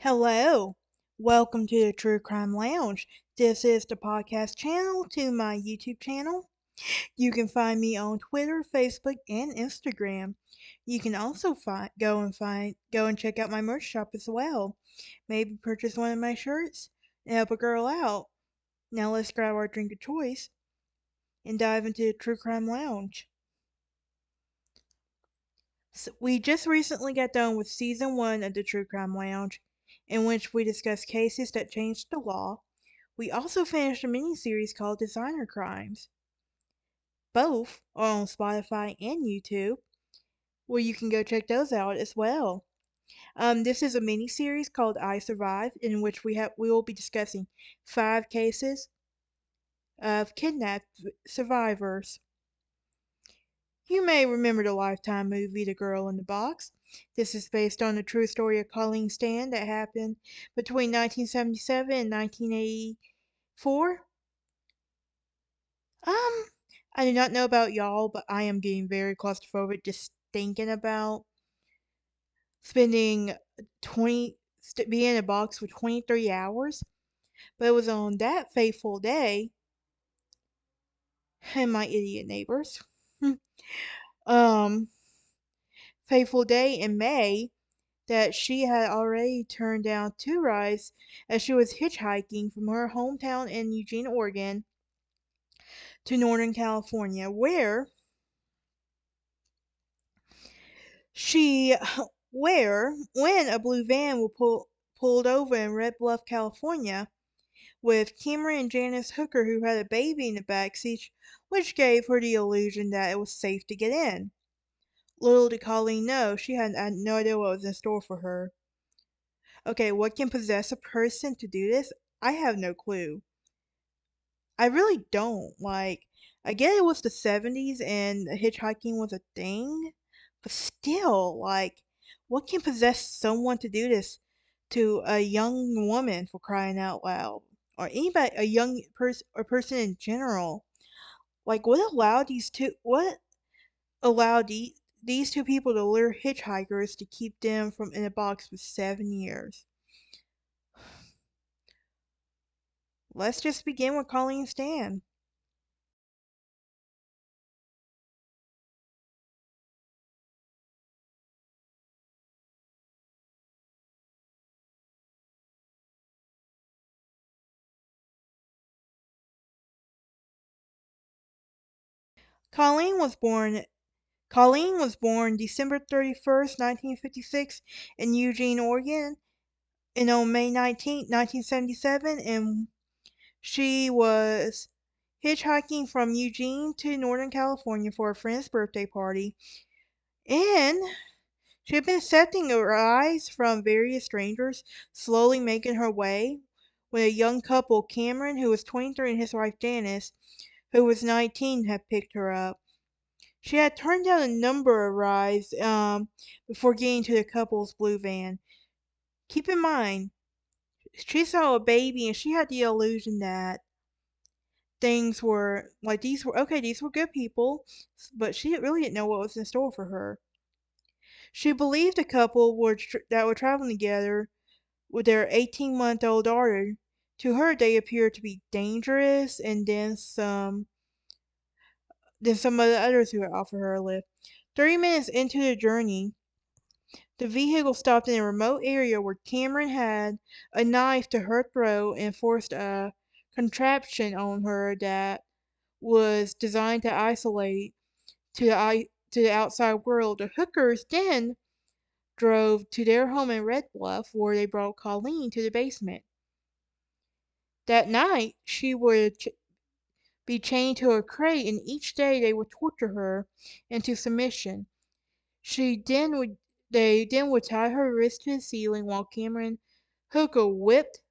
Hello, welcome to the True Crime Lounge. This is the podcast channel to my YouTube channel. You can find me on Twitter, Facebook, and Instagram. You can also go and check out my merch shop as well. Maybe purchase one of my shirts and help a girl out. Now let's grab our drink of choice and dive into the True Crime Lounge. So we just recently got done with season 1 of the True Crime Lounge, in which we discussed cases that changed the law. We also finished a mini-series called Designer Crimes. Both are on Spotify and YouTube, where you can go check those out as well. This is a mini-series called I Survived, in which we will be discussing 5 cases of kidnapped survivors. You may remember the Lifetime movie The Girl in the Box. This is based on the true story of Colleen Stan that happened between 1977 and 1984. I do not know about y'all, but I am getting very claustrophobic just thinking about spending being in a box for 23 hours. But it was on that fateful day, and my idiot neighbors, um, fateful day in May, that she had already turned down 2 rides as she was hitchhiking from her hometown in Eugene, Oregon to Northern California, where she where when a blue van pulled over in Red Bluff, California, with Cameron and Janice Hooker, who had a baby in the back seat, which gave her the illusion that it was safe to get in. Little did Colleen know, she had no idea what was in store for her. Okay, what can possess a person to do this? I have no clue. I really don't. Like, I get it was the 70s and hitchhiking was a thing, but still, like, what can possess someone to do this to a young woman, for crying out loud? Or anybody, a young person or person in general? Like, what allowed these two people to lure hitchhikers to keep them from in a box for 7 years? Let's just begin with Colleen Stan. Colleen was born Colleen was born December 31st, 1956 in Eugene, Oregon, and on May 19th, 1977, and she was hitchhiking from Eugene to Northern California for a friend's birthday party, and she had been accepting rides from various strangers, slowly making her way when a young couple, Cameron, who was 23, and his wife Janice, who was 19, had picked her up. She had turned down a number of rides before getting to the couple's blue van. Keep in mind, she saw a baby and she had the illusion that things were like these were good people, but she really didn't know what was in store for her. She believed the couple that were traveling together with their 18-month-old daughter. To her, they appeared to be dangerous, and then some of the others who would offer her a lift. 30 minutes into the journey, the vehicle stopped in a remote area where Cameron had a knife to her throat and forced a contraption on her that was designed to isolate to the outside world. The hookers then drove to their home in Red Bluff, where they brought Colleen to the basement. That night, she would be chained to a crate, and each day they would torture her into submission. She then would They then would tie her wrist to the ceiling while Cameron Hooker whipped,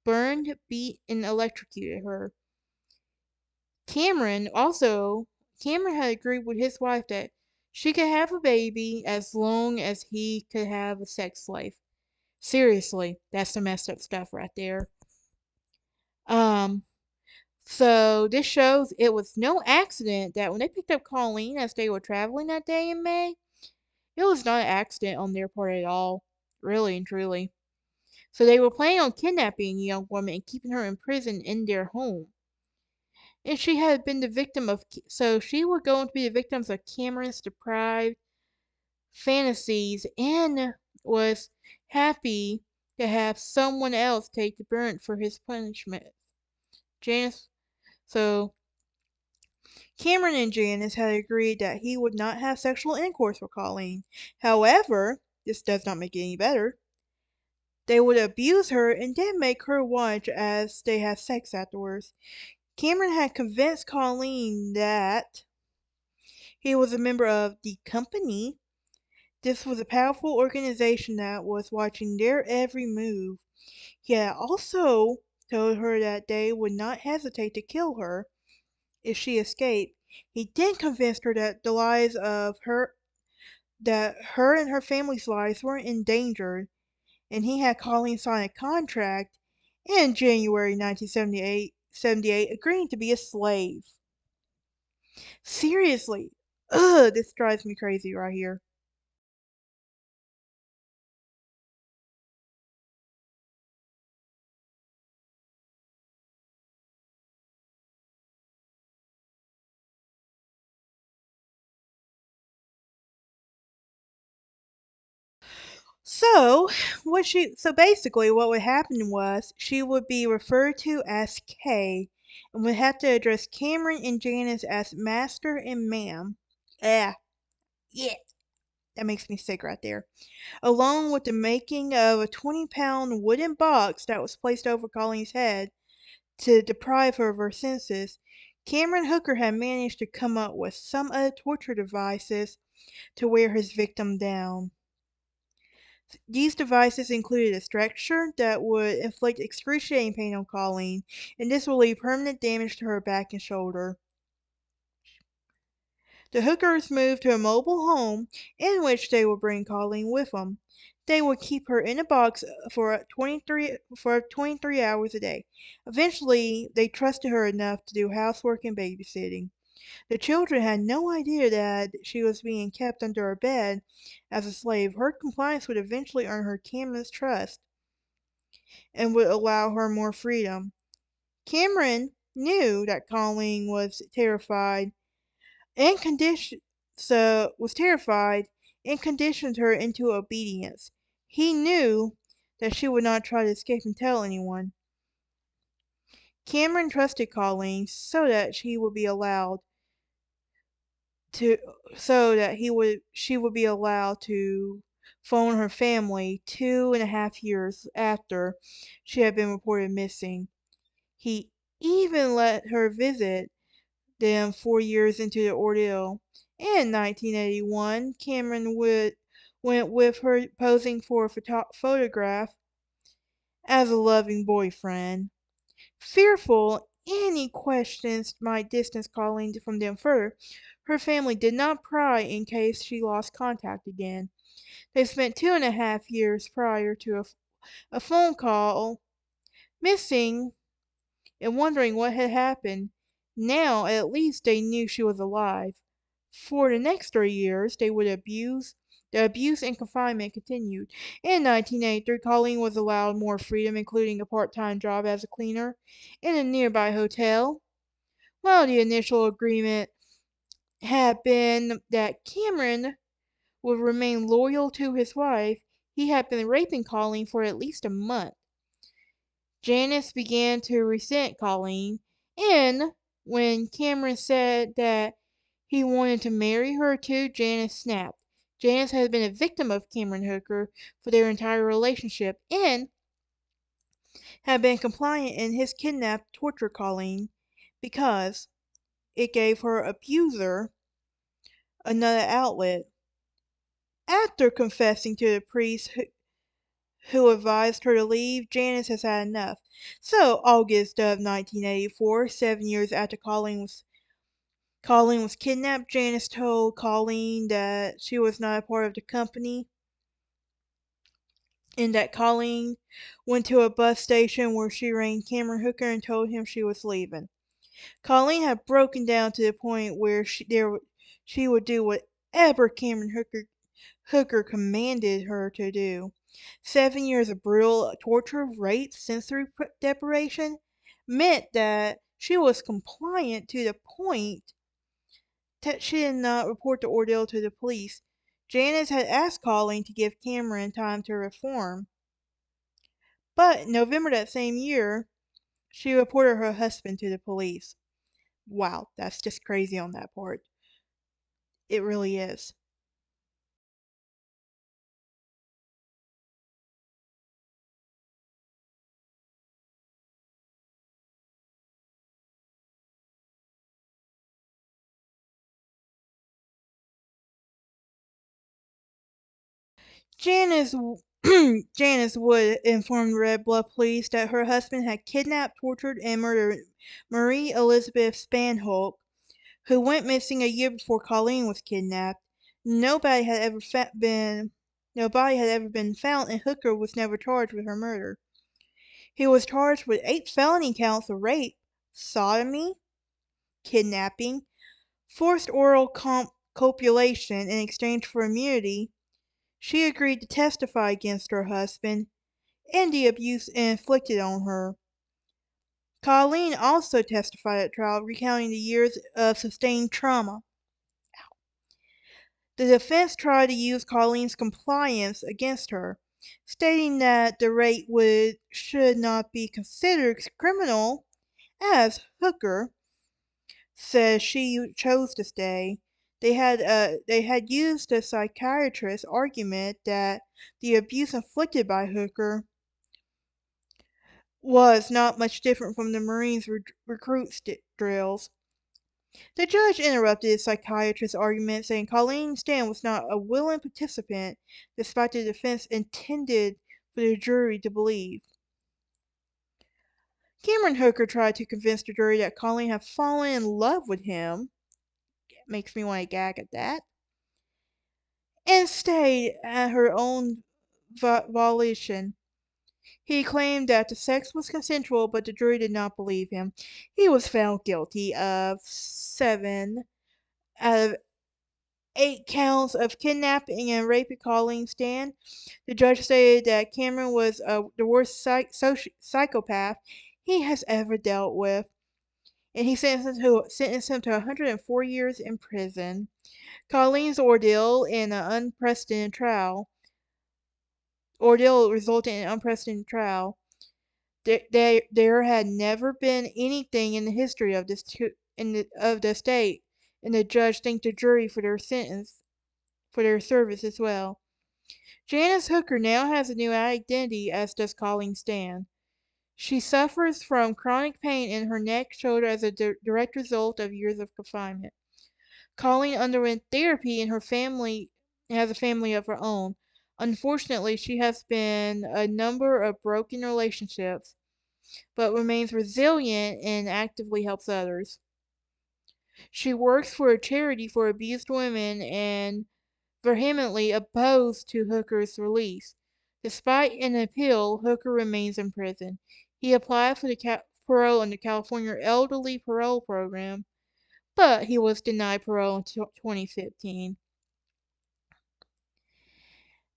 burned, beat, and electrocuted her. Cameron had agreed with his wife that she could have a baby as long as he could have a sex slave. Seriously, that's the messed up stuff right there. Um, so this shows it was no accident that when they picked up Colleen as they were traveling that day in May, it was not an accident on their part at all, really and truly. So they were planning on kidnapping the young woman and keeping her imprisoned in their home. And she had been the victim of, so she was going to be the victim of Cameron's deprived fantasies and was happy to have someone else take the brunt for his punishment. Janice, so Cameron and Janice had agreed that he would not have sexual intercourse with Colleen. However, this does not make it any better. They would abuse her and then make her watch as they had sex afterwards. Cameron had convinced Colleen that he was a member of the company. This was a powerful organization that was watching their every move. He had also told her that they would not hesitate to kill her if she escaped. He then convinced her that her and her family's lives were endangered, and he had Colleen sign a contract in January 1978 agreeing to be a slave. Seriously. Ugh, this drives me crazy right here. So basically what would happen was she would be referred to as Kay and would have to address Cameron and Janice as master and ma'am. Yeah, yeah, that makes me sick right there. Along with the making of a 20-pound wooden box that was placed over Colleen's head to deprive her of her senses, Cameron Hooker had managed to come up with some other torture devices to wear his victim down. These devices included a stretcher that would inflict excruciating pain on Colleen, and this would leave permanent damage to her back and shoulder. The Hookers moved to a mobile home in which they would bring Colleen with them. They would keep her in a box for 23 hours a day. Eventually, they trusted her enough to do housework and babysitting. The children had no idea that she was being kept under her bed as a slave. Her compliance would eventually earn her Cameron's trust and would allow her more freedom. Cameron knew that Colleen was terrified and conditioned her into obedience. He knew that she would not try to escape and tell anyone. Cameron trusted Colleen to so that she would be allowed to phone her family 2.5 years after she had been reported missing. He even let her visit them 4 years into the ordeal. In 1981, went with her posing for a photograph as a loving boyfriend. Fearful any questions might distance Colleen from them further, her family did not pry in case she lost contact again. They spent 2.5 years prior to a phone call missing and wondering what had happened. Now at least they knew she was alive. For the next 3 years, the abuse and confinement continued. In 1983, Colleen was allowed more freedom, including a part-time job as a cleaner in a nearby hotel. While the initial agreement had been that Cameron would remain loyal to his wife, he had been raping Colleen for at least a month. Janice began to resent Colleen, and when Cameron said that he wanted to marry her too, Janice snapped. Janice had been a victim of Cameron Hooker for their entire relationship and had been compliant in his kidnap torture Colleen because it gave her abuser another outlet. After confessing to the priest who advised her to leave, Janice has had enough. So, August of 1984, 7 years after Colleen was kidnapped, Janice told Colleen that she was not a part of the company and that Colleen went to a bus station where she rang Cameron Hooker and told him she was leaving. Colleen had broken down to the point where she would do whatever Cameron Hooker commanded her to do. 7 years of brutal torture, rape, sensory deprivation meant that she was compliant to the point that she did not report the ordeal to the police. Janice had asked Colleen to give Cameron time to reform, but in November that same year, she reported her husband to the police. Wow, that's just crazy on that part. It really is. Janice Janice Wood informed Red Bluff police that her husband had kidnapped, tortured, and murdered Marie Elizabeth Spanholk, who went missing a year before Colleen was kidnapped. Nobody had ever been Nobody had ever been found, and Hooker was never charged with her murder. He was charged with 8 felony counts of rape, sodomy, kidnapping, forced oral copulation in exchange for immunity. She agreed to testify against her husband and the abuse inflicted on her. Colleen also testified at trial, recounting the years of sustained trauma. The defense tried to use Colleen's compliance against her, stating that the rape should not be considered criminal, as Hooker says she chose to stay. They had used a psychiatrist's argument that the abuse inflicted by Hooker was not much different from the Marines' recruit drills. The judge interrupted the psychiatrist's argument, saying Colleen Stan was not a willing participant, despite the defense intended for the jury to believe. Cameron Hooker tried to convince the jury that Colleen had fallen in love with him. Makes me want to gag at that. And stayed at her own volition. He claimed that the sex was consensual, but the jury did not believe him. He was found guilty of 7 out of 8 counts of kidnapping and raping Colleen Stan. The judge stated that Cameron was the worst psychopath he has ever dealt with, and he sentenced him to 104 years in prison. Colleen's ordeal resulted in an unprecedented trial. There had never been anything in the history of the state, and the judge thanked the jury for their service as well. Janice Hooker now has a new identity, as does Colleen Stan. She suffers from chronic pain in her neck shoulder as a direct result of years of confinement. Colleen underwent therapy and her family has a family of her own. Unfortunately, she has been a number of broken relationships, but remains resilient and actively helps others. She works for a charity for abused women and vehemently opposed to Hooker's release. Despite an appeal, Hooker remains in prison. He applied for the parole in the California Elderly Parole Program, but he was denied parole until 2015.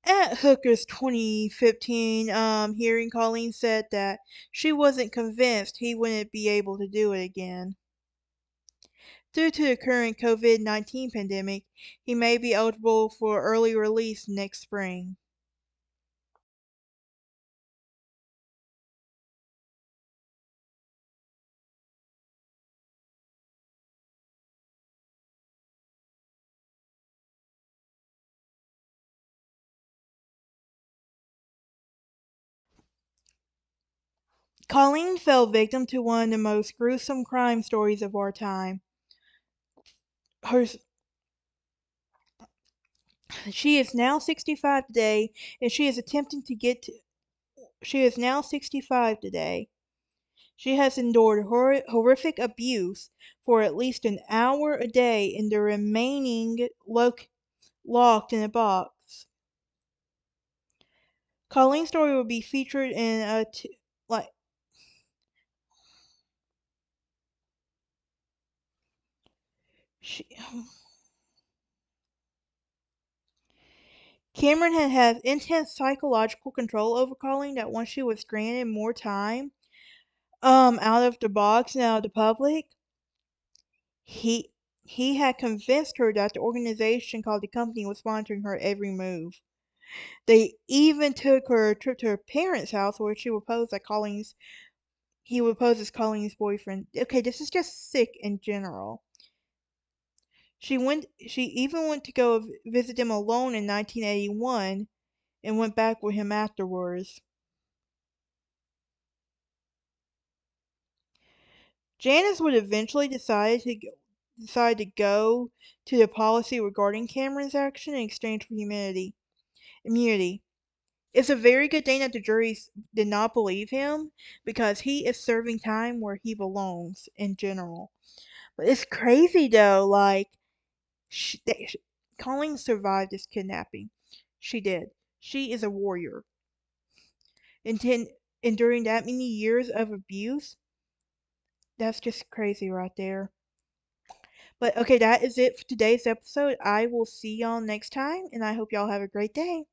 At Hooker's 2015 hearing, Colleen said that she wasn't convinced he wouldn't be able to do it again. Due to the current COVID-19 pandemic, he may be eligible for early release next spring. Colleen fell victim to one of the most gruesome crime stories of our time. Her, she is now 65 today, and she is attempting to get to, she is now 65 today. She has endured horrific abuse for at least an hour a day and the remaining locked in a box. Colleen's story will be featured in like she Cameron had intense psychological control over Colleen that once she was granted more time out of the box and out of the public, he he had convinced her that the organization called the company was monitoring her every move. They even took her a trip to her parents' house where she would pose at Colleen's he would pose as Colleen's boyfriend. Okay, this is just sick in general. She even went to go visit him alone in 1981 and went back with him afterwards. Janice would eventually decide to go to the policy regarding Cameron's action in exchange for immunity. It's a very good thing that the jury did not believe him because he is serving time where he belongs in general. But it's crazy though, like she, they, sh Colleen survived this kidnapping. She did. She is a warrior. And enduring that many years of abuse, that's just crazy right there. But okay, that is it for today's episode. I will see y'all next time, and I hope y'all have a great day.